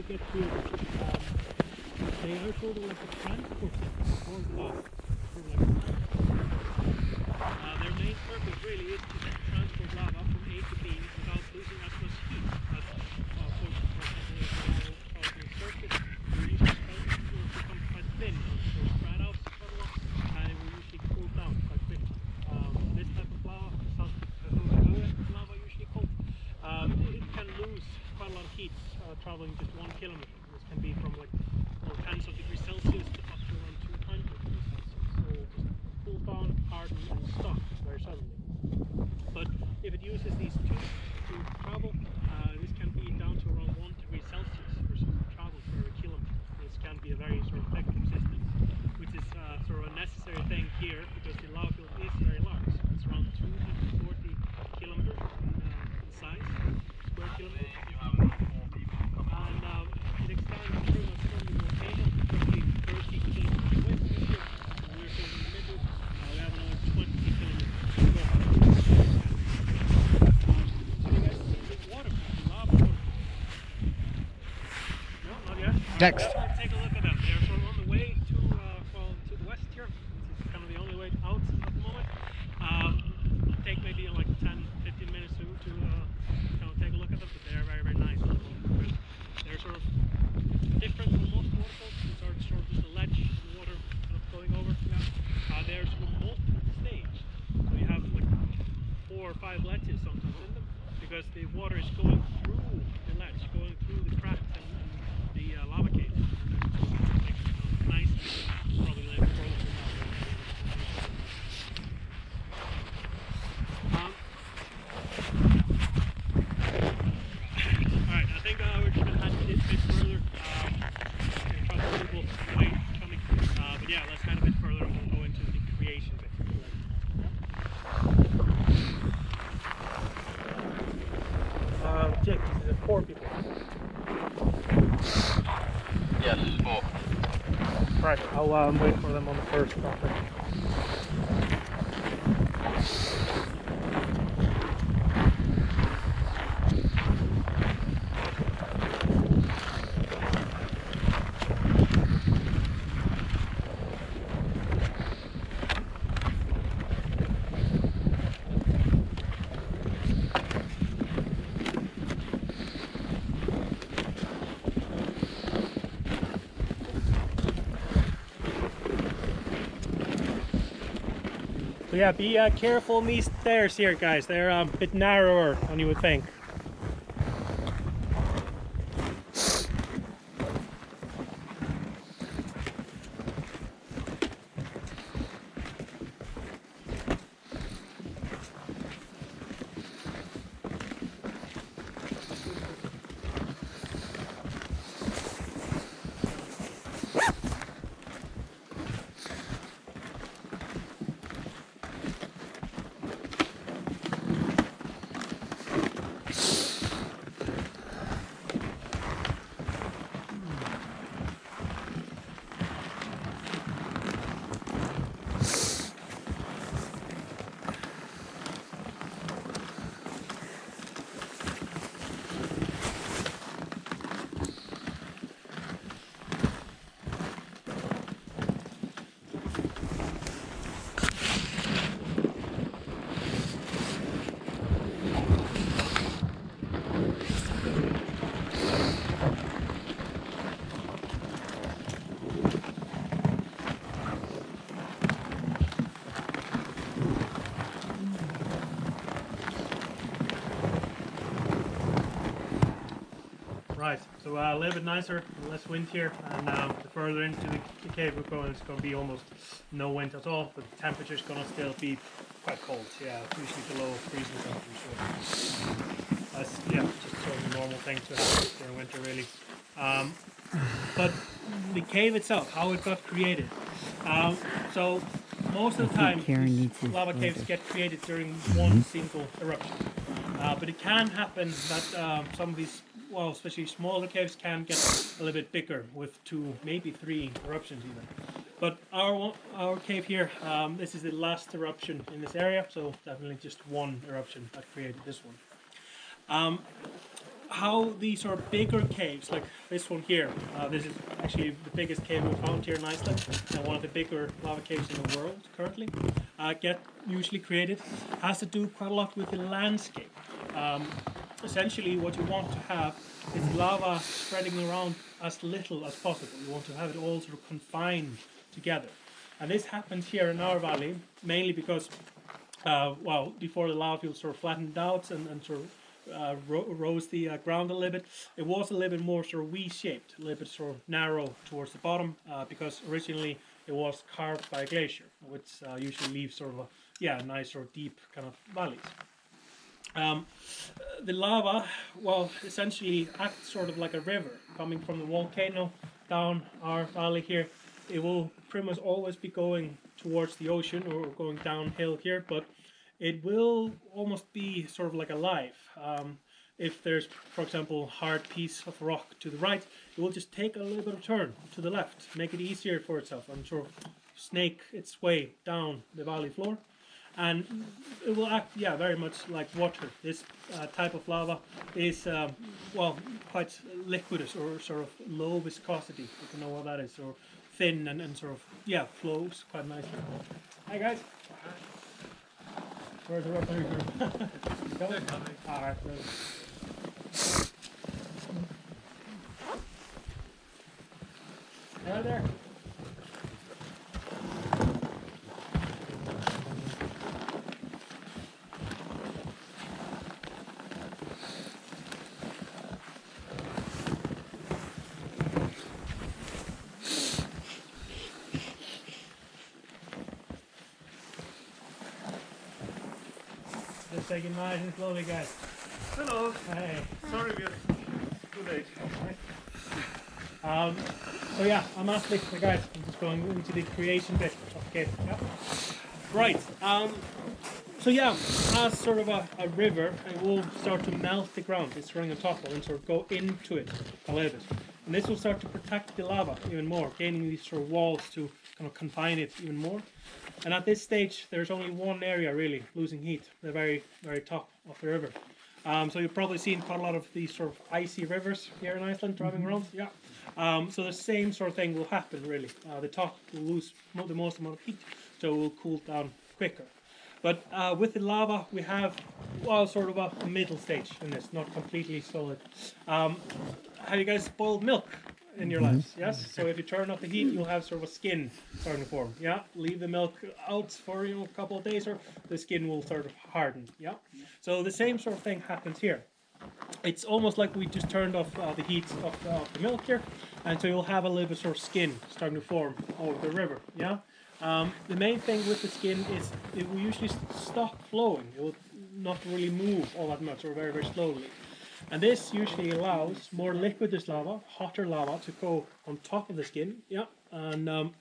Get here, they are sort of like a transport for lava. Their main purpose really is to transport lava from A to B without losing as much heat as for example, if the surface will become quite thin, so spread out quite a lot, and it will usually cool down quite quickly. This type of lava, lava usually cold. It can lose quite a lot of heat traveling just 1 kilometer. This can be from like tens of degrees Celsius to up to around 200 degrees Celsius. So it just cool down, harden, and stop very suddenly. But if it uses these tubes to travel, this can be down to around 1 degree Celsius or so travel per kilometer. This can be a very sort of effective system, which is sort of a necessary thing here because the lava field is very large. It's around 240 kilometers in size, square kilometers. And it extends pretty much from the volcano, roughly 30 kilometers away from here. So we're sort of in the middle. We have another 20 kilometers to go. So you guys see the waterfall, the lava waterfall? No, not yet. Next. Take a look at them. They're sort of on the way to to the west here. This is kind of the only way out at the moment. It'll take maybe like 10-15 minutes to kind of take a look at them, but they're very, very nice. They're sort of different from most waterfalls. These are sort of just a ledge, the water kind of going over. Yeah. They're sort of multi-stage. So you have like 4 or 5 ledges sometimes in them because the water is going through the ledge, going through the cracks and the lava cave. And nice, probably like frozen. Alright, I think we're just going to head a bit further. Trouble people wait coming. But yeah, let's head a bit further and we'll go into the creation bit. Jake, this is 4 people. Yes, 4. Right, I'll wait for them on the first topic. So yeah, be careful on these stairs here, guys. They're a bit narrower than you would think. Right, so a little bit nicer, less wind here, and the further into the cave we're going, it's going to be almost no wind at all, but the temperature's going to still be quite cold. Yeah, usually below freezing temperature. So that's just sort of a normal thing to happen during winter, really. But the cave itself, how it got created. So most of the time, these lava caves get created during one single eruption. But it can happen that some of these, well, especially smaller caves, can get a little bit bigger with 2, maybe 3 eruptions even. But our cave here, this is the last eruption in this area, so definitely just one eruption that created this one. How these are bigger caves, like this one here, this is actually the biggest cave we found here in Iceland, and one of the bigger lava caves in the world currently, get usually created, has to do quite a lot with the landscape. Essentially what you want to have is lava spreading around as little as possible. You want to have it all sort of confined together. And this happens here in our valley, mainly because, well, before the lava field sort of flattened out and sort of rose the ground a little bit, it was a little bit more sort of V-shaped, a little bit sort of narrow towards the bottom, because originally it was carved by a glacier, which usually leaves sort of a nice or deep kind of valleys. The lava, well, essentially acts sort of like a river coming from the volcano down our valley here. It will pretty much always be going towards the ocean or going downhill here, but it will almost be sort of like alive. If there's, for example, hard piece of rock to the right, it will just take a little bit of turn to the left, make it easier for itself, and sort of snake its way down the valley floor. And it will act, very much like water. This type of lava is, well, quite liquidous or sort of low viscosity, if you know what that is, or thin and sort of, flows quite nicely. Hi guys. Where's the rest of your group? They're coming. Alright, really. Right there. Just take it nice and slowly, guys. Hello. Hey. Sorry we're too late. So yeah, I'm Ashley, the guys. I'm just going into the creation bit of the cave. Yeah. Right. So yeah, as sort of a river, it will start to melt the ground. It's running on top of it and sort of go into it a little bit. And this will start to protect the lava even more, gaining these sort of walls to kind of confine it even more. And at this stage, there's only one area really losing heat, the very, very top of the river. So you've probably seen quite a lot of these sort of icy rivers here in Iceland driving around. Yeah. So the same sort of thing will happen really. The top will lose the most amount of heat, so it will cool down quicker. But with the lava, we have, well, sort of a middle stage in this, not completely solid. Have you guys boiled milk in your lives? Yes? So if you turn off the heat, you'll have sort of a skin starting to form. Yeah? Leave the milk out for a couple of days, or the skin will sort of harden. Yeah? So the same sort of thing happens here. It's almost like we just turned off the heat of the milk here, and so you'll have a little bit sort of skin starting to form over the river. Yeah. The main thing with the skin is it will usually stop flowing. It will not really move all that much, or very, very slowly. And this usually allows more liquidous lava, hotter lava, to go on top of the skin. Yeah. And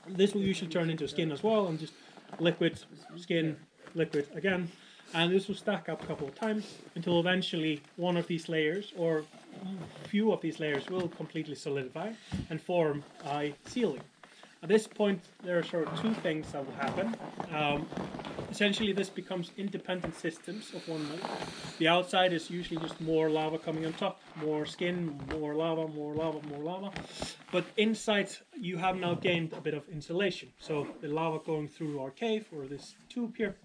this will usually turn into skin as well, and just liquid, skin, liquid again. And this will stack up a couple of times until eventually one of these layers, or a few of these layers, will completely solidify and form a ceiling. At this point, there are sort of two things that will happen. Essentially, this becomes independent systems of one another. The outside is usually just more lava coming on top, more skin, more lava, more lava, more lava. But inside, you have now gained a bit of insulation. So the lava going through our cave, or this tube here,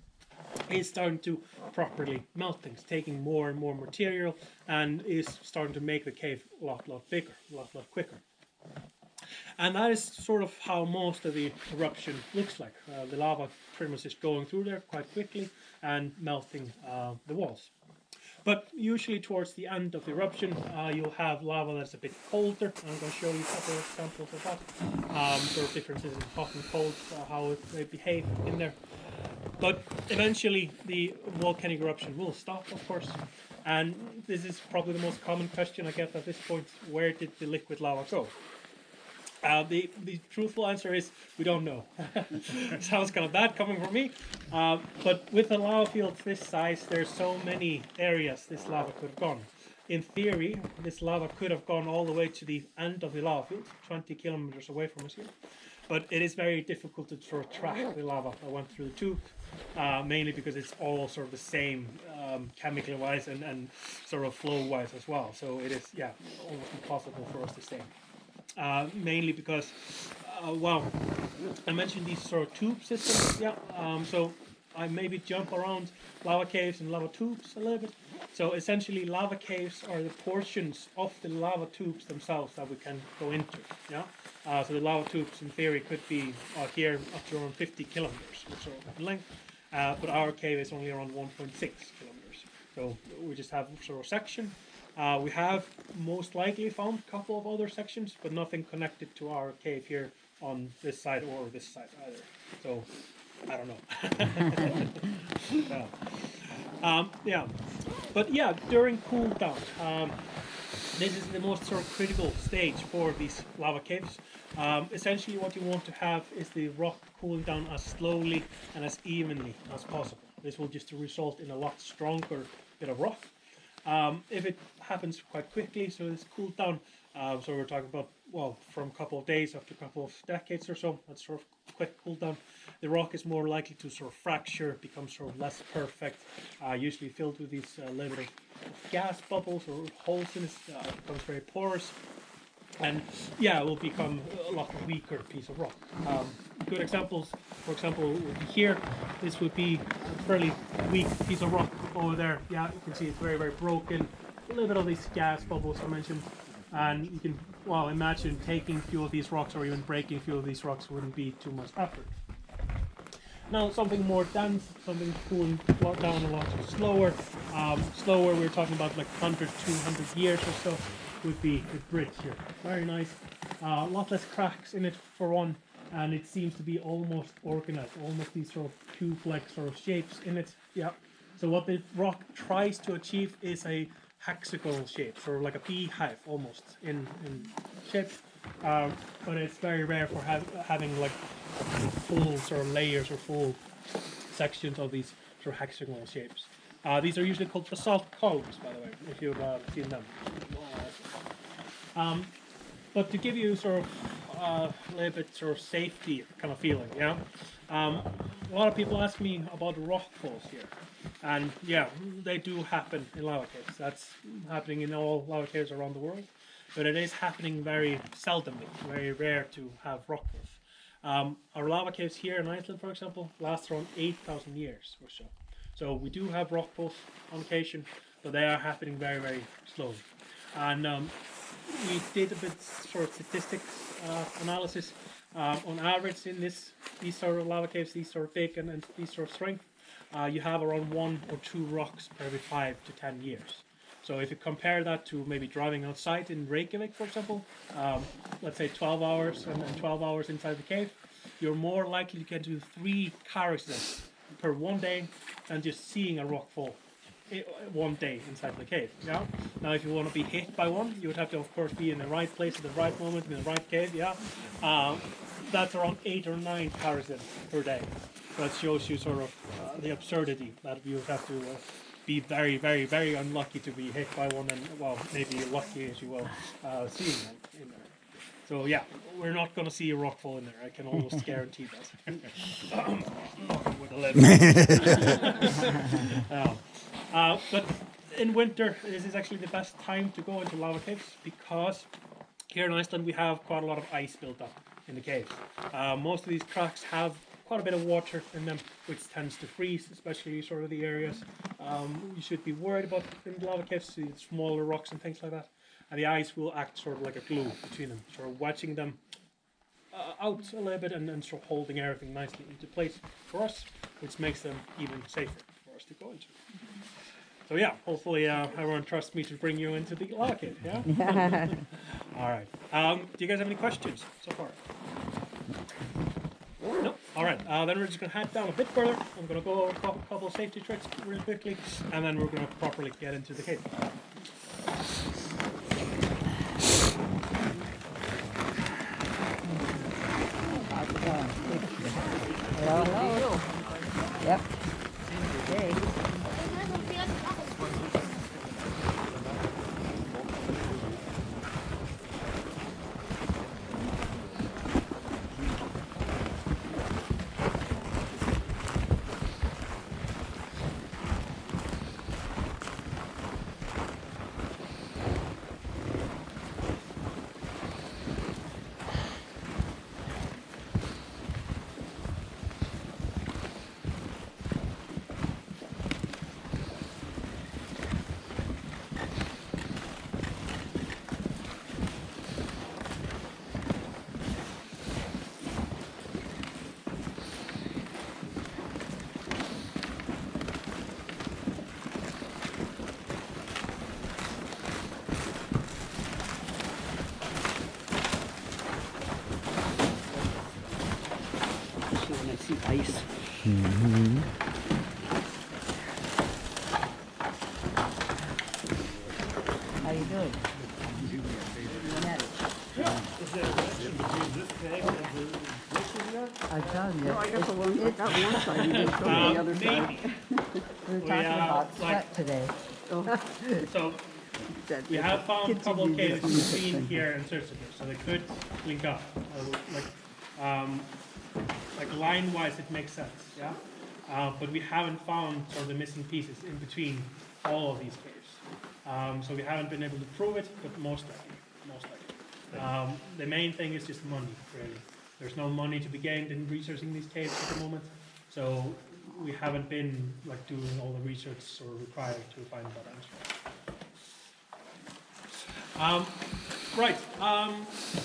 is starting to properly melt things, taking more and more material, and is starting to make the cave a lot bigger, a lot quicker. And that is sort of how most of the eruption looks like. The lava pretty much is going through there quite quickly and melting the walls. But usually towards the end of the eruption, you'll have lava that's a bit colder. I'm going to show you a couple of examples of that. Sort of differences in hot and cold, how they behave in there. But eventually the volcanic eruption will stop, of course. And this is probably the most common question I get at this point: where did the liquid lava go? The truthful answer is we don't know. Sounds kind of bad coming from me, but with a lava field this size, there's so many areas this lava could have gone. In theory, this lava could have gone all the way to the end of the lava field, 20 kilometers away from us here. But it is very difficult to sort of track the lava that went through the tube, mainly because it's all sort of the same chemical-wise and sort of flow-wise as well. So it is, yeah, almost impossible for us to say. Mainly because, well, I mentioned these sort of tube systems, yeah. So I maybe jump around lava caves and lava tubes a little bit. So essentially, lava caves are the portions of the lava tubes themselves that we can go into, yeah. So the lava tubes, in theory, could be here up to around 50 kilometers or so in length, but our cave is only around 1.6 kilometers. So we just have sort of section. We have most likely found a couple of other sections, but nothing connected to our cave here on this side or this side either. So I don't know. Yeah, but yeah, during cool down, this is the most sort of critical stage for these lava caves. Essentially, what you want to have is the rock cooling down as slowly and as evenly as possible. This will just result in a lot stronger bit of rock. If it happens quite quickly, so it's cooled down, so we're talking about, well, from a couple of days up to a couple of decades or so, that's sort of quick cool down, the rock is more likely to sort of fracture, become sort of less perfect, usually filled with these little bit of gas bubbles or holes in it, becomes very porous. And yeah, it will become a lot weaker piece of rock. Good examples, for example, would be here. This would be a fairly weak piece of rock over there. Yeah, you can see it's very, very broken. A little bit of these gas bubbles I mentioned. And you can, well, imagine taking a few of these rocks or even breaking a few of these rocks wouldn't be too much effort. Now something more dense, something cooling down a lot slower. Slower, we're talking about like 100, 200 years or so, would be the bridge here. Very nice. A lot less cracks in it for one, and it seems to be almost organized, almost these sort of tube-like sort of shapes in it. Yeah. So what the rock tries to achieve is a hexagonal shape, sort of like a beehive almost in shape. But it's very rare for having like full sort of layers or full sections of these sort of hexagonal shapes. These are usually called basalt columns, by the way, if you've seen them. But to give you sort of a little bit sort of safety kind of feeling, yeah. A lot of people ask me about rock falls here, and yeah, they do happen in lava caves. That's happening in all lava caves around the world, but it is happening very seldomly, very rare to have rock falls. Our lava caves here in Iceland, for example, last around 8,000 years or so. So we do have rock falls on occasion, but they are happening very, very slowly. And we did a bit sort of statistics analysis. On average, in these sort of lava caves, these sort of big and these sort of strength, you have around 1 or 2 rocks per every 5 to 10 years. So if you compare that to maybe driving outside in Reykjavik, for example, let's say 12 hours and 12 hours inside the cave, you're more likely to get to 3 car accidents per one day than just seeing a rock fall one day inside the cave. Yeah. Now, if you want to be hit by one, you would have to, of course, be in the right place at the right moment in the right cave. Yeah. That's around 8 or 9 car accidents per day. That shows you sort of the absurdity that you would have to be very, very, very unlucky to be hit by one, and well, maybe lucky as you will, seeing one in there. So yeah, we're not going to see a rock fall in there. I can almost guarantee that. With a but in winter, this is actually the best time to go into lava caves because here in Iceland we have quite a lot of ice built up in the caves. Most of these cracks have quite a bit of water in them, which tends to freeze, especially sort of the areas you should be worried about in lava caves, the smaller rocks and things like that. And the ice will act sort of like a glue between them, sort of wedging them out a little bit and sort of holding everything nicely into place for us, which makes them even safer for us to go into. So yeah, hopefully everyone trusts me to bring you into the log cave. Yeah. All right. Do you guys have any questions so far? No. All right. Then we're just gonna head down a bit further. I'm gonna go over a couple of safety tricks really quickly, and then we're gonna properly get into the cave. Hello, hello. Yep. Okay. When I see ice. How you doing? I tell you, I got one side, you didn't show me the other side. we were talking about sweat today. So we have found a couple of caves between here and Sursager, so they could link up. Like line-wise, it makes sense, yeah. But we haven't found sort of the missing pieces in between all of these caves. So we haven't been able to prove it, but most likely. The main thing is just money, really. There's no money to be gained in researching these caves at the moment, so we haven't been like doing all the research sort of required to find that answer. Right, a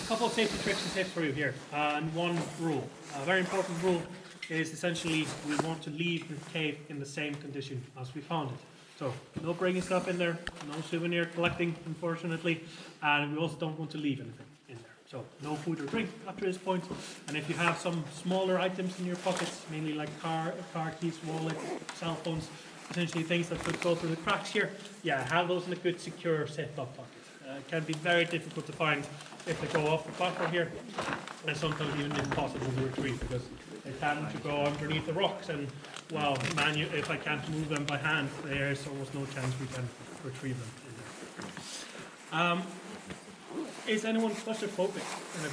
couple of safety tricks and tips for you here, and one rule. A very important rule is essentially we want to leave the cave in the same condition as we found it. So no bringing stuff in there, no souvenir collecting, unfortunately, and we also don't want to leave anything in there. So no food or drink up to this point, and if you have some smaller items in your pockets, mainly like car keys, wallet, cell phones, essentially things that could go through the cracks here, yeah, have those in a good, secure, safe-up pocket. It can be very difficult to find if they go off the platform here, and sometimes even impossible to retrieve because they tend to go underneath the rocks, and well, if I can't move them by hand, there's almost no chance we can retrieve them in there. Is anyone claustrophobic in a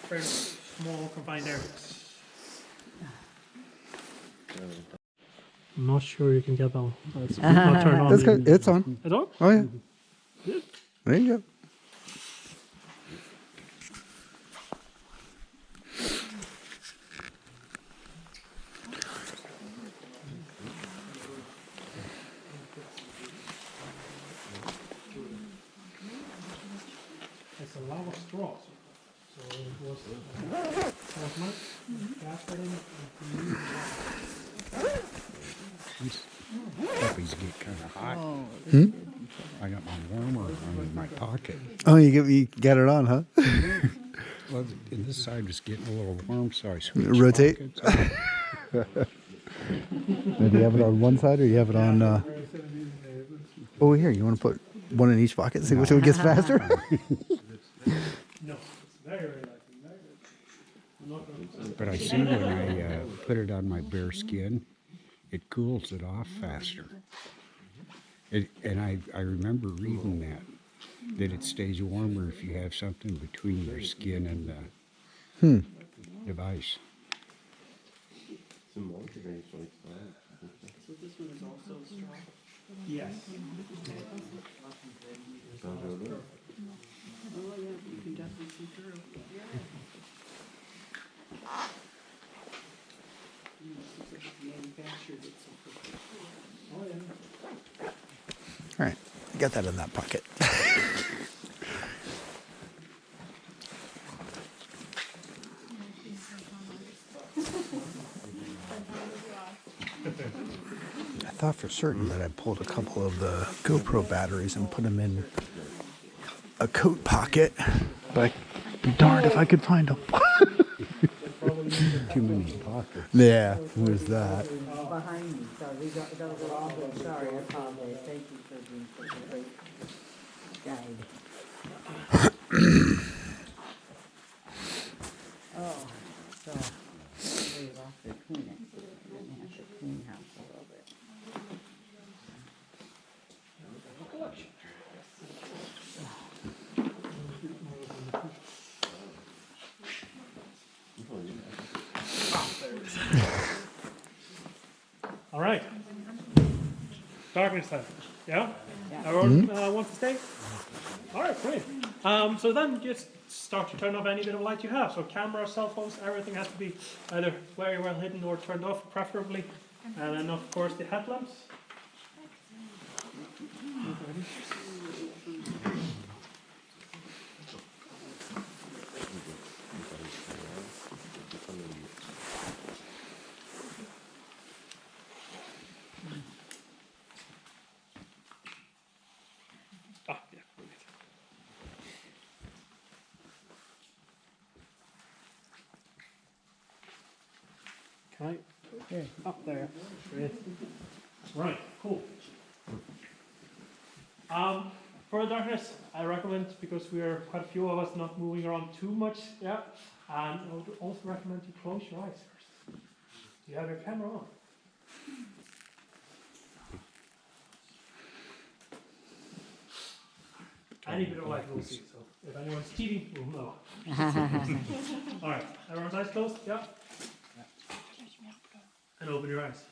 very small confined areas? I'm not sure you can get that one. It's not turned on. That's good. It's on. It's on? Oh, yeah. Good. There you go. It's a lot of straws. So it was much gasoline and Puppies get kind of hot. I got my warmer in my pocket. Oh, you got it on, huh? Well, and this side was getting a little warm, so I switched Rotate. pockets. Do you have it on one side or you have it on? Oh, here. You want to put one in each pocket? See which one gets faster? no, it's very, very light. But I see when I put it on my bare skin, it cools it off faster. And I remember reading that it stays warmer if you have something between your skin and the device. So this one is also straw? Yes. Oh yeah, you can definitely see through. Manufactured it so quickly. All right. Got that in that pocket. I thought for certain that I pulled a couple of the GoPro batteries and put them in a coat pocket, but I'd be darned if I could find them. Too many pockets. Yeah, who was that? Behind me, so those are all good. Sorry, I apologize. Thank you for being such a great guide. Oh, so they lost their Kleenex. They have to clean house a little bit. All right. Darkness time. Yeah? Everyone wants to stay? All right, great. So then just start to turn off any bit of light you have. So camera, cell phones, everything has to be either very well hidden or turned off, preferably. And then, of course, the headlamps. Ah, yeah, brilliant. Can I? Here. Up there. Great. Right, cool. For the darkness, I recommend, because we are quite a few of us not moving around too much, yeah. And I would also recommend you close your eyes first. Do you have your camera on? Any bit of light we'll see, so if anyone's cheating, we'll know. Alright, everyone's eyes closed? Yeah? And open your eyes.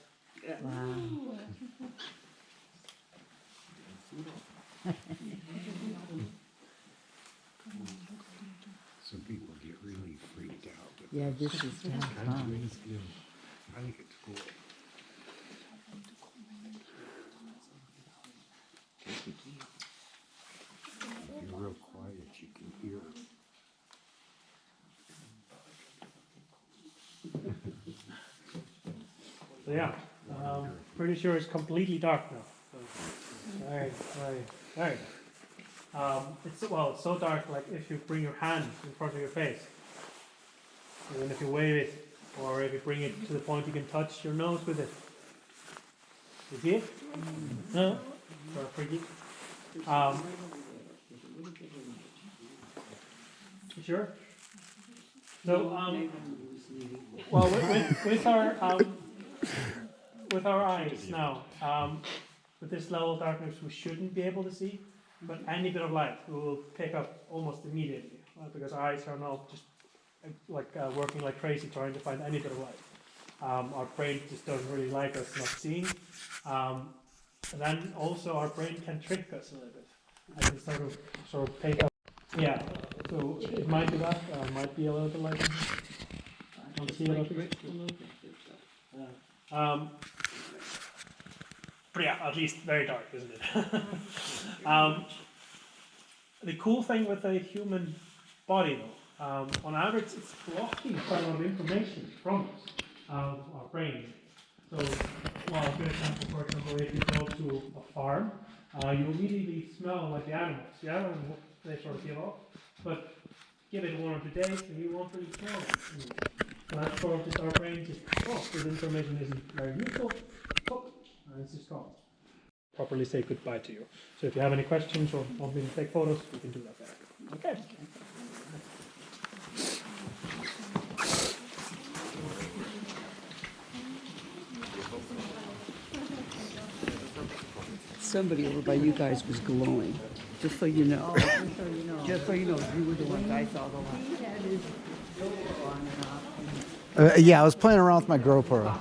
Wow. Some people get really freaked out. But Yeah, this is kind of fun. I think it's cool. If you're real quiet, you can hear. So yeah, pretty sure it's completely dark now. So, right. It's so dark, like if you bring your hand in front of your face, and then if you wave it, or if you bring it to the point you can touch your nose with it. You see it? No? Or freaky? You sure? So, well, with our eyes now, with this level of darkness, we shouldn't be able to see, but any bit of light we will pick up almost immediately, because our eyes are now just working like crazy trying to find any bit of light. Our brain just doesn't really like us not seeing. And then also our brain can trick us a little bit. I can sort of pick up. Yeah, so it might be that, might be a little bit like that. See about this? But yeah, at least very dark, isn't it? The cool thing with the human body, though, on average, it's blocking quite a lot of information from us, our brain. So, well, a good example, for example, if you go to a farm, you immediately smell like the animals, yeah, and what they sort of give off. But give it 1 or 2 days, and you won't really smell it. So that's sort of just our brain just, this information isn't very useful, and it's just gone. Properly say goodbye to you. So if you have any questions or want me to take photos, we can do that there. Okay. Somebody over by you guys was glowing, just so you know. Just so you know, you were the ones I saw the last. Yeah, I was playing around with my GoPro.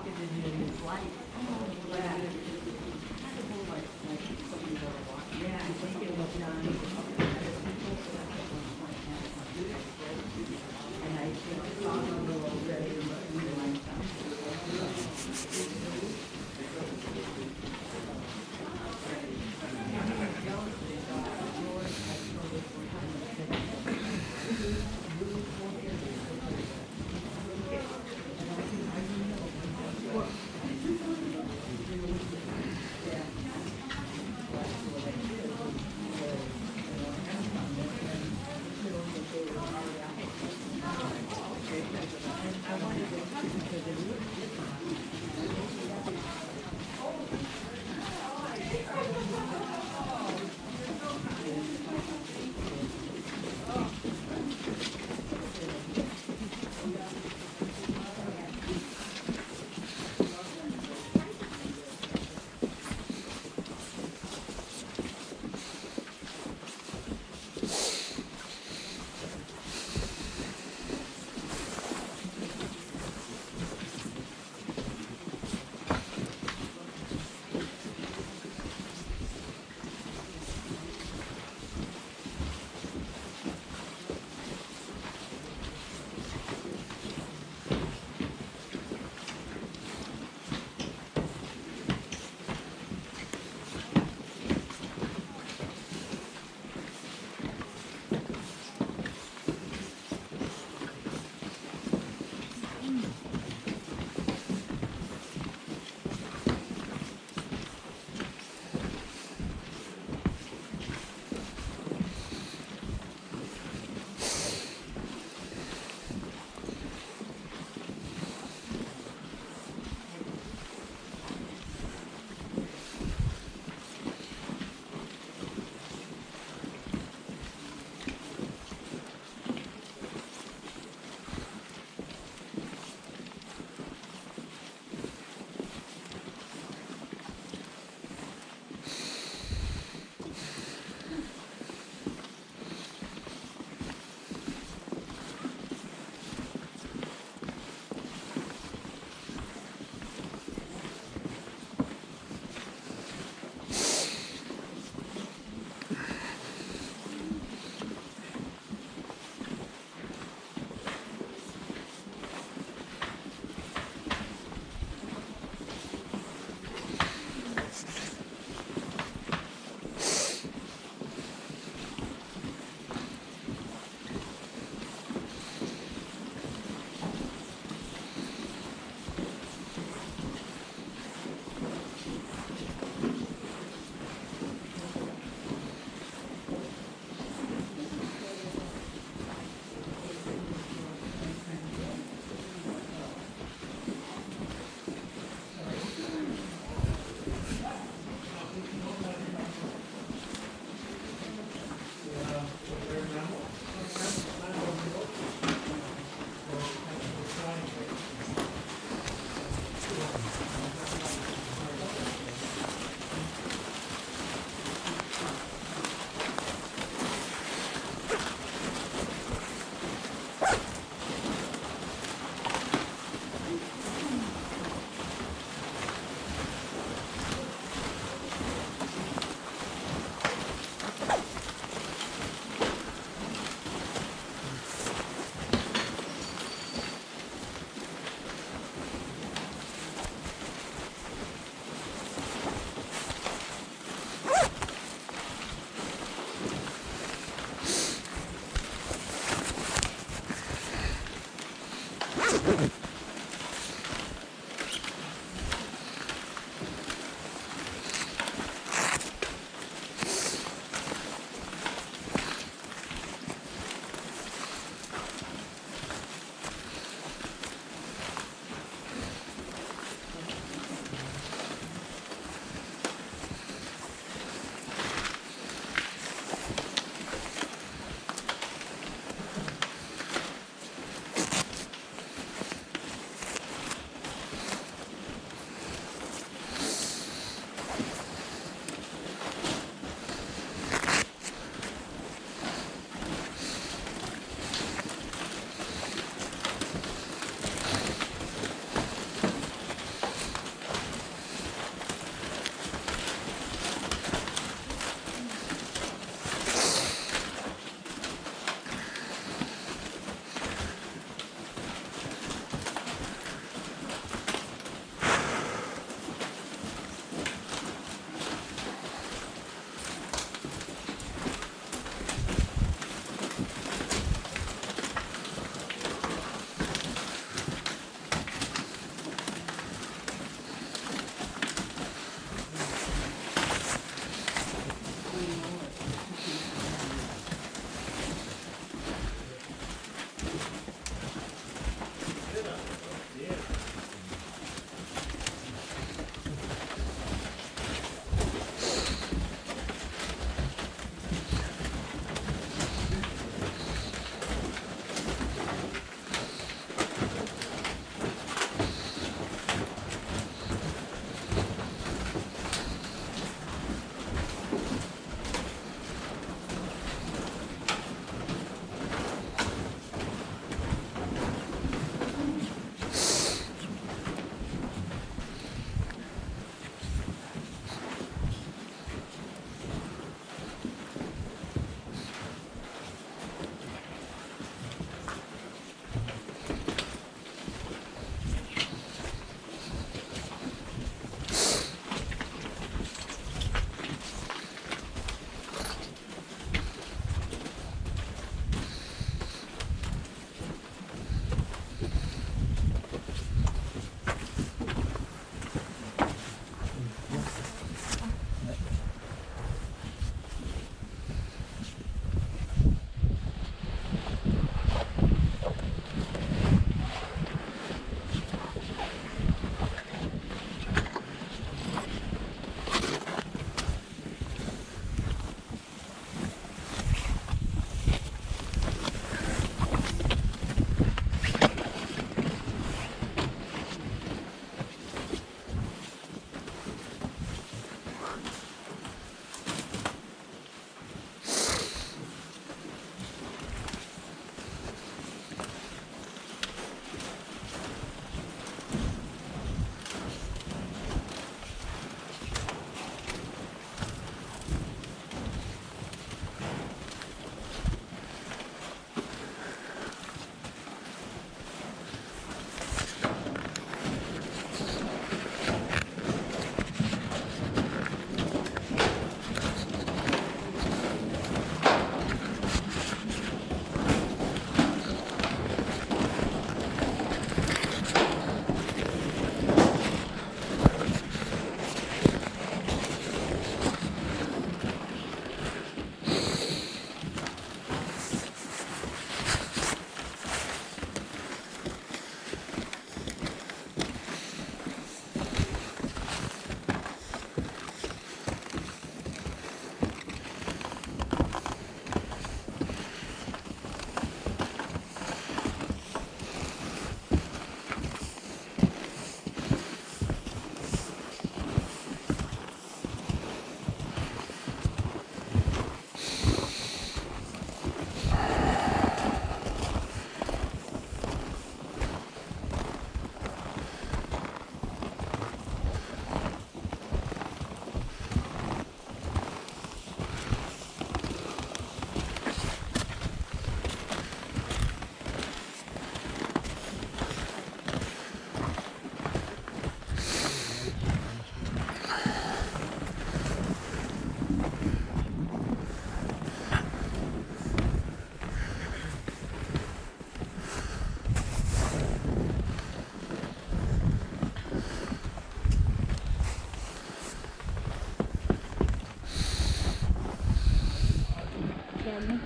in.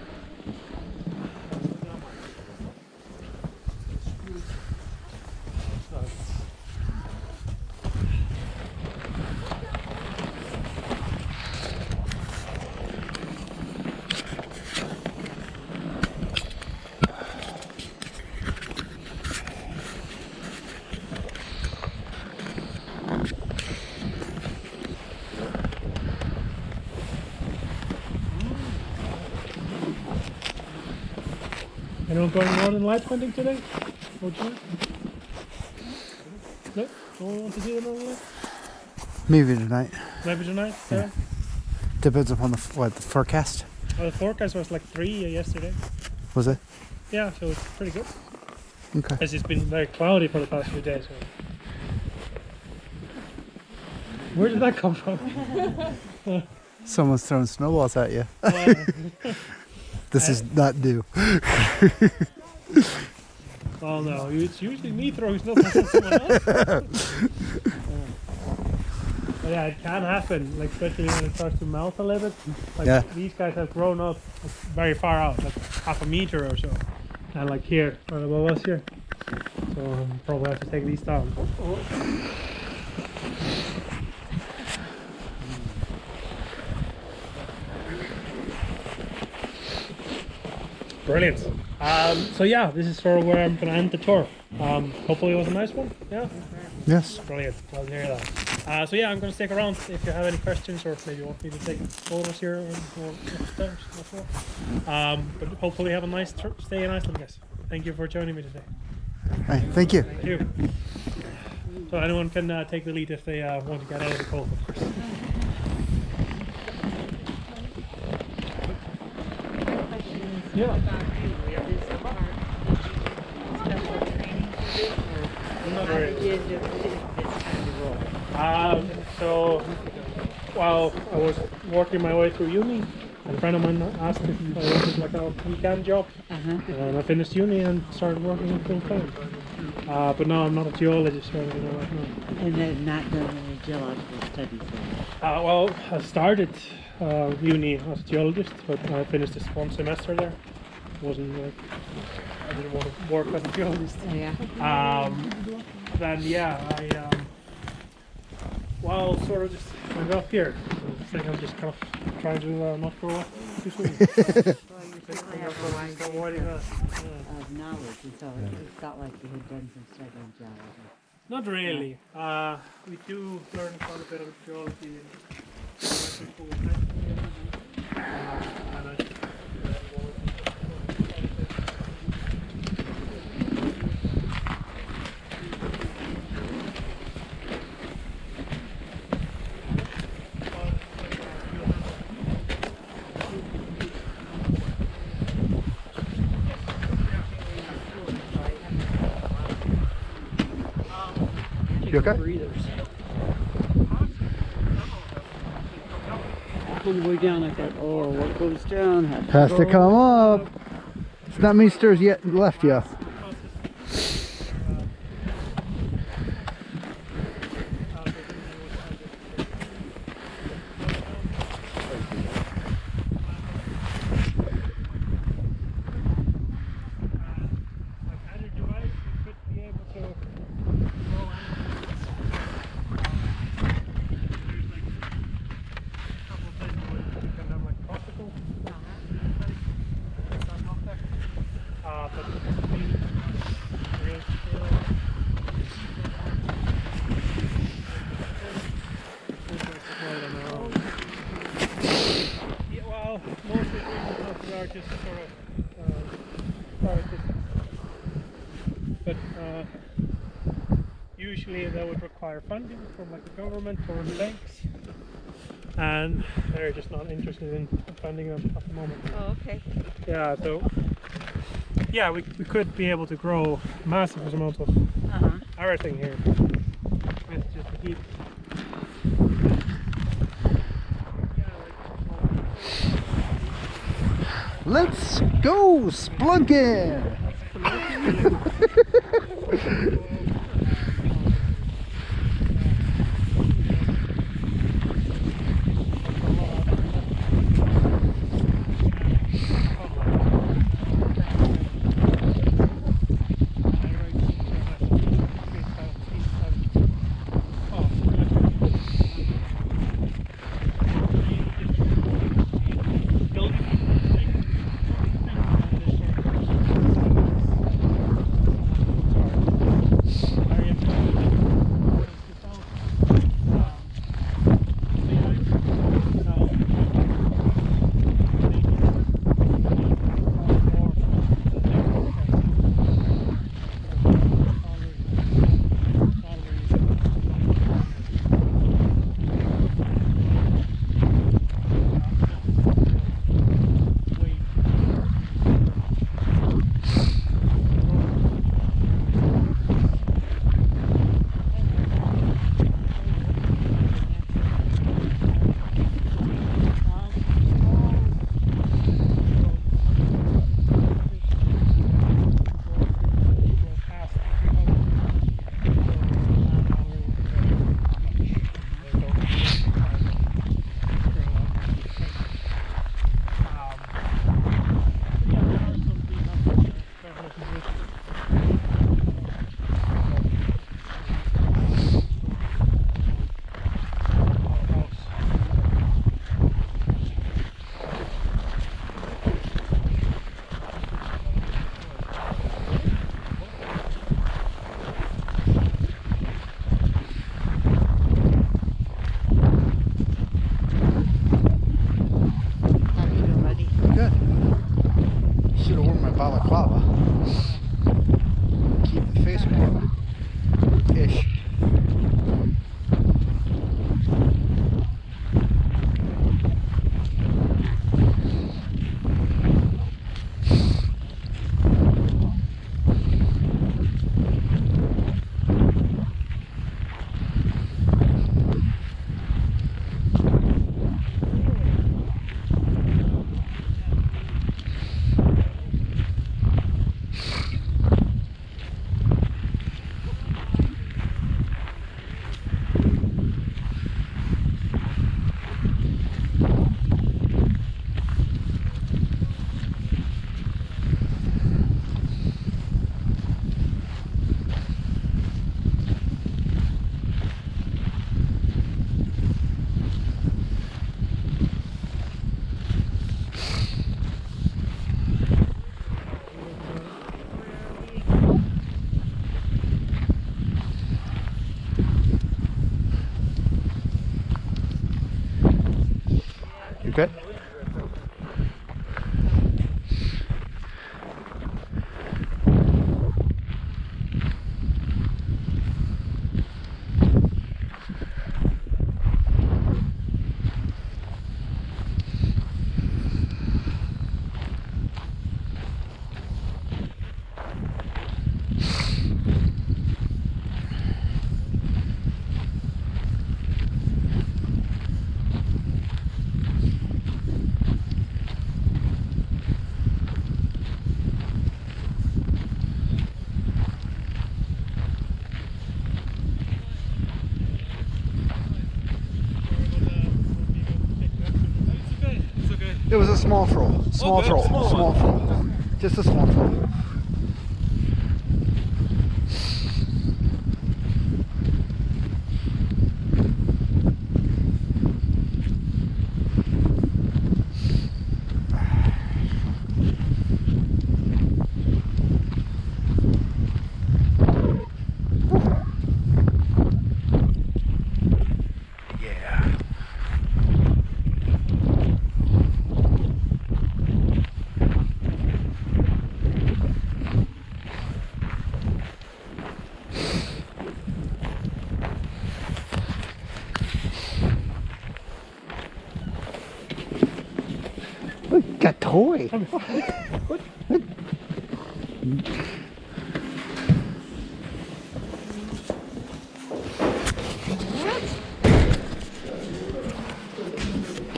Anyone going northern light hunting today? Or tonight? No? No one wants to do the northern light? Maybe tonight. Maybe tonight? Yeah. Depends upon the forecast. The forecast was like 3 yesterday. Was it? Yeah, so it's pretty good. Okay. As it's been very cloudy for the past few days. So. Where did that come from? Someone's throwing snowballs at you. Uh, This is not new. Oh no, it's usually me throwing snowballs at someone else. But yeah, it can happen, like especially when it starts to melt a little bit. Like Yeah. these guys have grown up very far out, like half a meter or so. And like here, right above us here. So probably have to take these down. Brilliant. So yeah, this is sort of where I'm going to end the tour. Hopefully it was a nice one. Yeah. Yes. Brilliant. Glad to hear that. So yeah, I'm going to stick around if you have any questions or maybe you want me to take photos here or upstairs. Not sure. But hopefully have a nice stay in Iceland, guys. Thank you for joining me today. Hey, thank you. Thank you. So anyone can take the lead if they want to get out of the cold, of course. Yeah. Not really. So, while I was working my way through uni, a friend of mine asked if I wanted like a weekend job, and I finished uni and started working full time. But now I'm not a geologist or anything like that. And then not done any geological studies then? Well, I started uni as a geologist, but I finished this one semester there. Wasn't like I didn't want to work as a geologist. Yeah. Then yeah, I well sort of just went up here. So I think I'm just kind of trying to not grow up too soon. Well, you certainly have a wide Avoiding that. Yeah. of knowledge, and so it felt like you had done some study in geology. Not really. We do learn quite a bit of geology in elementary school and high school. And I just You okay? Breathers. On the way down, I thought, oh, what goes down Has to come up. It's not many stairs yet left, yeah. just sort of private but usually that would require funding from like the government or the banks, and they're just not interested in funding them at the moment. Oh, okay. Yeah, so yeah, we could be able to grow massive amounts of everything here with just the heat. Let's go splunking! Okay. It's okay. It was a small troll. Small Okay, troll. small Small one. troll. Just a small troll. Yeah. Look, got toy.